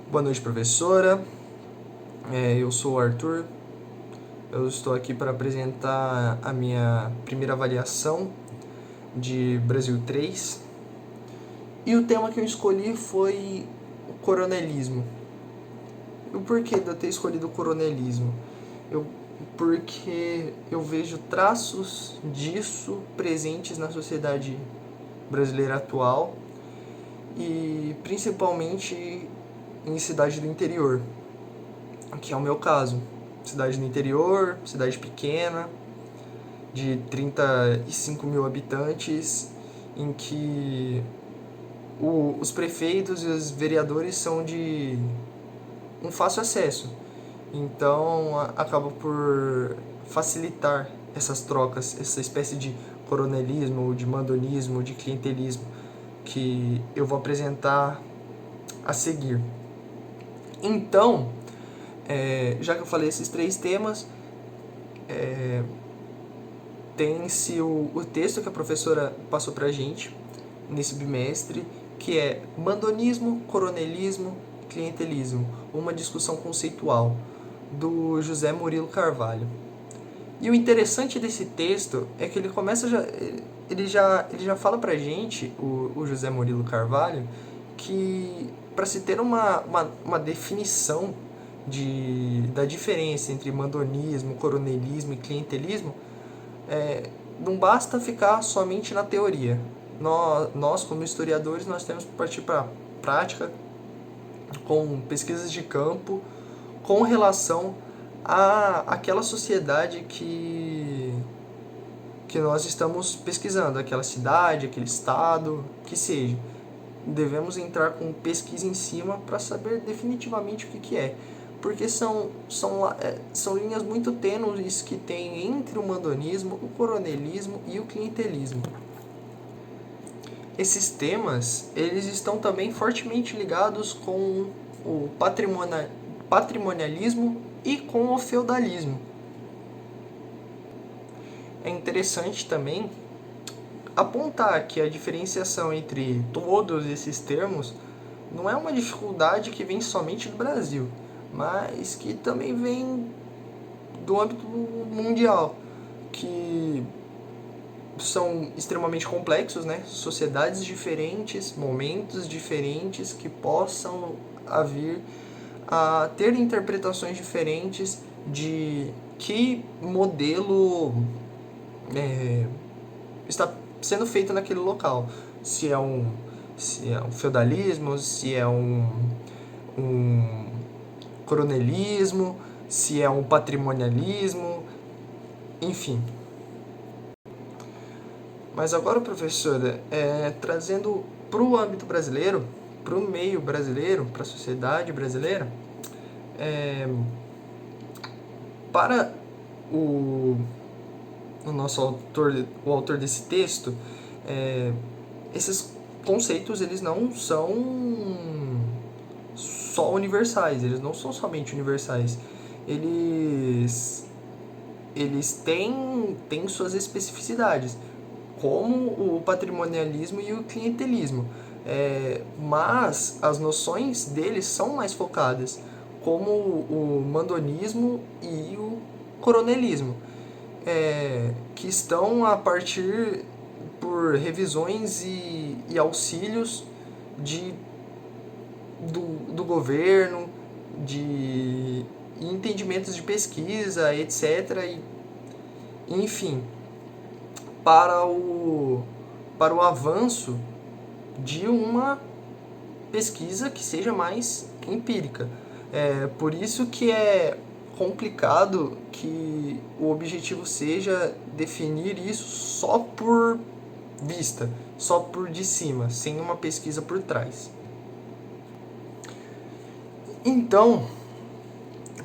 Boa noite, professora. Eu sou o Arthur. Eu estou aqui para apresentar a minha primeira avaliação de Brasil 3. E o tema que eu escolhi foi o coronelismo. E o porquê de eu ter escolhido o coronelismo? Porque eu vejo traços disso presentes na sociedade brasileira atual e principalmente em cidade do interior, que é o meu caso. Cidade do interior, cidade pequena, de 35 mil habitantes, em que os prefeitos e os vereadores são de um fácil acesso. Então acaba por facilitar essas trocas, essa espécie de coronelismo, de mandonismo, de clientelismo que eu vou apresentar a seguir. Então, já que eu falei esses três temas, tem-se o texto que a professora passou pra gente nesse bimestre, que é Mandonismo, Coronelismo, Clientelismo, uma discussão conceitual, do José Murilo Carvalho. E o interessante desse texto é que ele começa ele já fala pra gente, o José Murilo Carvalho, que para se ter uma definição da diferença entre mandonismo, coronelismo e clientelismo, não basta ficar somente na teoria. Nós, como historiadores, nós temos que partir para a prática, com pesquisas de campo, com relação àquela sociedade que nós estamos pesquisando, aquela cidade, aquele estado, que seja. Devemos entrar com pesquisa em cima para saber definitivamente o que é. Porque são linhas muito tênues que tem entre o mandonismo, o coronelismo e o clientelismo. Esses temas eles estão também fortemente ligados com o patrimonialismo e com o feudalismo. É interessante também apontar que a diferenciação entre todos esses termos não é uma dificuldade que vem somente do Brasil, mas que também vem do âmbito mundial, que são extremamente complexos, né? Sociedades diferentes, momentos diferentes que possam vir a ter interpretações diferentes de que modelo está sendo feito naquele local. Se é um feudalismo, se é um coronelismo, se é um patrimonialismo, enfim. Mas agora, professora, trazendo para o âmbito brasileiro, para o meio brasileiro, para a sociedade brasileira, para o nosso autor, o autor desse texto, esses conceitos eles não são só universais, eles não são somente universais. Eles têm suas especificidades, como o patrimonialismo e o clientelismo. Mas as noções deles são mais focadas, como o mandonismo e o coronelismo, que estão a partir por revisões e auxílios do governo, de entendimentos de pesquisa, etc. Enfim, para o avanço de uma pesquisa que seja mais empírica. Por isso que é complicado que o objetivo seja definir isso só por vista, só por de cima, sem uma pesquisa por trás. Então,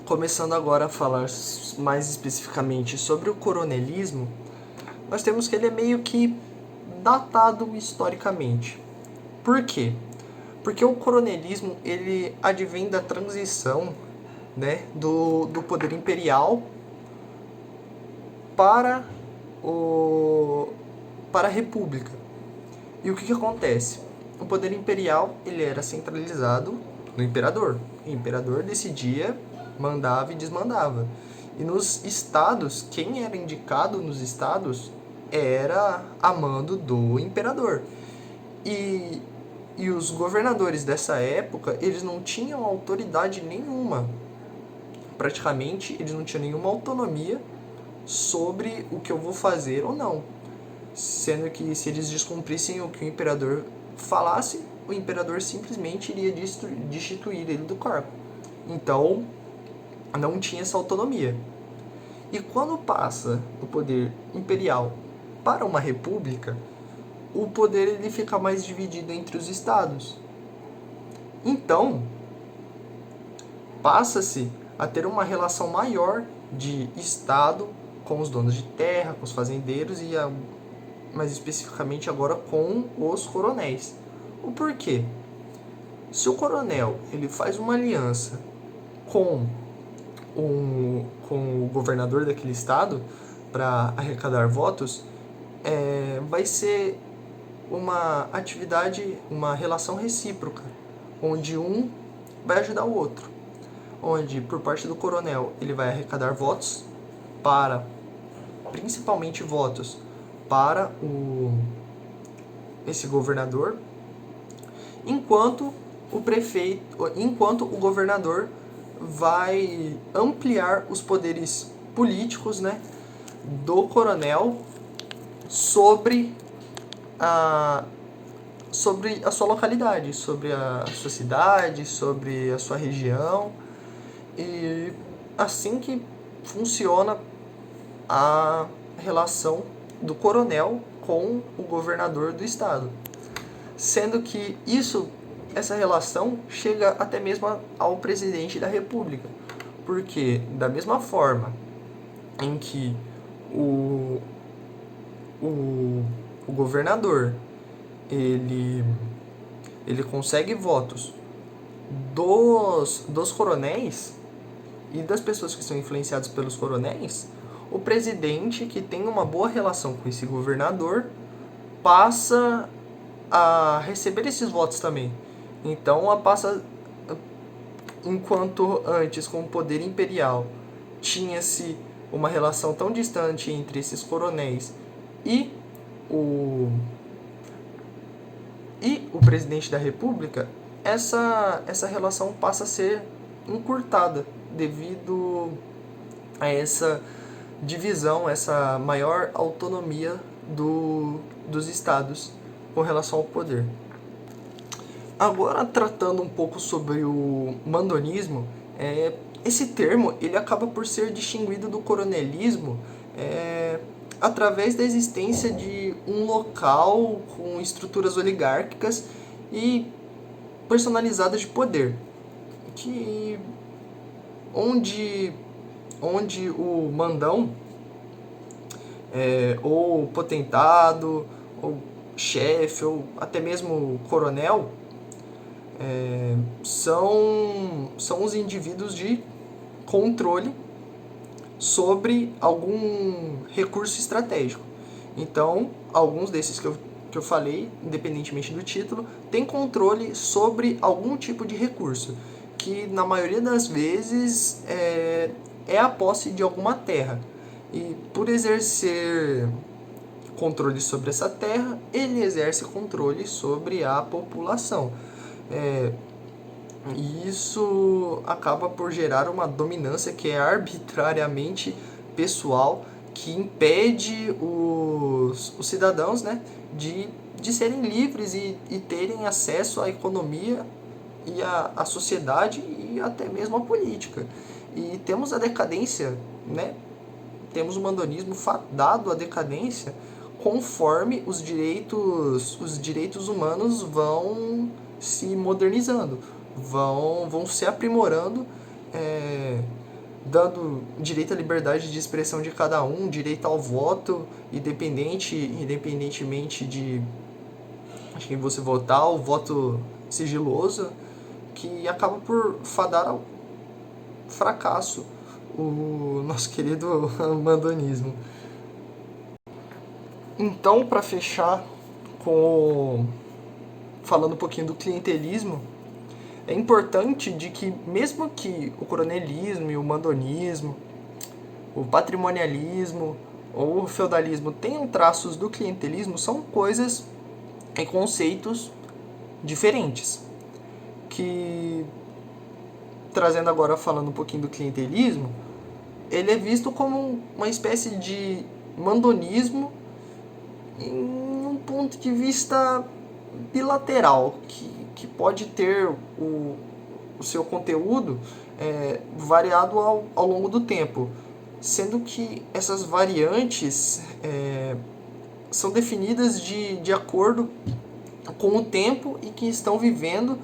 começando agora a falar mais especificamente sobre o coronelismo, nós temos que ele é meio que datado historicamente. Por quê? Porque o coronelismo ele advém da transição, né, do poder imperial para a república. E o que acontece? O poder imperial ele era centralizado no imperador. O imperador decidia, mandava e desmandava. E nos estados, quem era indicado nos estados era a mando do imperador. E, e os governadores dessa época, eles não tinham autoridade nenhuma. Praticamente, eles não tinham nenhuma autonomia sobre o que eu vou fazer ou não. Sendo que se eles descumprissem o que o imperador falasse, o imperador simplesmente iria destituir ele do cargo. Então, não tinha essa autonomia. E quando passa do poder imperial para uma república, o poder ele fica mais dividido entre os estados. Então, passa-se a ter uma relação maior de estado com os donos de terra, com os fazendeiros e, mais especificamente agora, com os coronéis. O porquê? Se o coronel ele faz uma aliança com o governador daquele estado para arrecadar votos, vai ser uma atividade, uma relação recíproca, onde um vai ajudar o outro. Onde, por parte do coronel, ele vai arrecadar votos principalmente votos para esse governador, enquanto o governador vai ampliar os poderes políticos, né, do coronel sobre a sua localidade, sobre a sua cidade, sobre a sua região. E assim que funciona a relação do coronel com o governador do estado. Sendo que essa relação chega até mesmo ao presidente da república. Porque da mesma forma em que o governador ele consegue votos dos coronéis e das pessoas que são influenciadas pelos coronéis, o presidente, que tem uma boa relação com esse governador, passa a receber esses votos também. Então, enquanto antes, com o poder imperial, tinha-se uma relação tão distante entre esses coronéis e o presidente da república, essa relação passa a ser encurtada devido a essa divisão, essa maior autonomia dos estados com relação ao poder. Agora, tratando um pouco sobre o mandonismo, esse termo ele acaba por ser distinguido do coronelismo através da existência de um local com estruturas oligárquicas e personalizadas de poder, onde o mandão, ou potentado, ou chefe, ou até mesmo coronel, são os indivíduos de controle sobre algum recurso estratégico. Então, alguns desses que eu falei, independentemente do título, têm controle sobre algum tipo de recurso, que na maioria das vezes é a posse de alguma terra. E por exercer controle sobre essa terra, ele exerce controle sobre a população. E isso acaba por gerar uma dominância que é arbitrariamente pessoal, que impede os cidadãos, né, de serem livres e terem acesso à economia e à sociedade e até mesmo à política. E temos a decadência, né? Temos o mandonismo fadado à decadência conforme os direitos humanos vão se modernizando, vão se aprimorando, dando direito à liberdade de expressão de cada um, direito ao voto, independentemente de quem você votar, o voto sigiloso, que acaba por fadar ao fracasso o nosso querido mandonismo. Então, para fechar falando um pouquinho do clientelismo, é importante de que, mesmo que o coronelismo e o mandonismo, o patrimonialismo ou o feudalismo tenham traços do clientelismo, são coisas e conceitos diferentes. Que, trazendo agora, falando um pouquinho do clientelismo, ele é visto como uma espécie de mandonismo em um ponto de vista bilateral, que pode ter o seu conteúdo variado ao longo do tempo, sendo que essas variantes são definidas de acordo com o tempo e que estão vivendo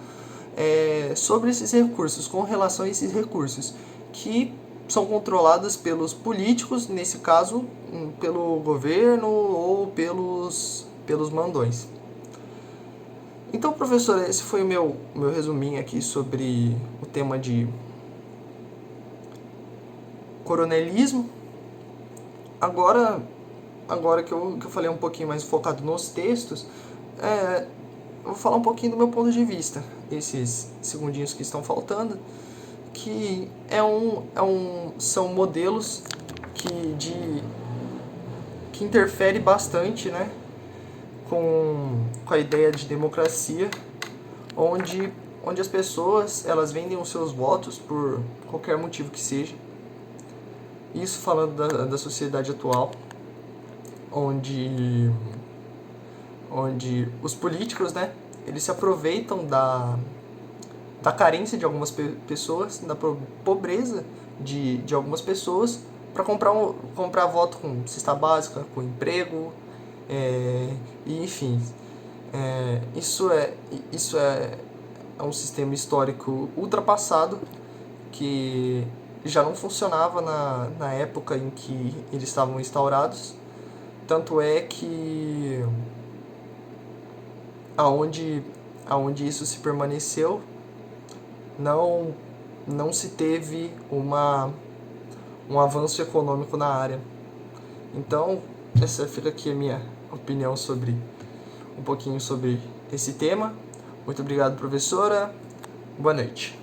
sobre esses recursos, com relação a esses recursos, que são controladas pelos políticos, nesse caso pelo governo ou pelos mandões. Então, professor, esse foi o meu resuminho aqui sobre o tema de coronelismo. Agora que eu falei um pouquinho mais focado nos textos, eu vou falar um pouquinho do meu ponto de vista, esses segundinhos que estão faltando, que são modelos que interfere bastante, né, com a ideia de democracia, onde as pessoas elas vendem os seus votos por qualquer motivo que seja. Isso falando da sociedade atual, onde os políticos, né, eles se aproveitam da carência de algumas pessoas, da pobreza de algumas pessoas, para comprar voto com cesta básica, com emprego, e enfim. Isso é um sistema histórico ultrapassado, que já não funcionava na época em que eles estavam instaurados. Tanto é que aonde isso se permaneceu, não se teve um avanço econômico na área. Então, essa fica aqui a minha opinião um pouquinho sobre esse tema. Muito obrigado, professora. Boa noite.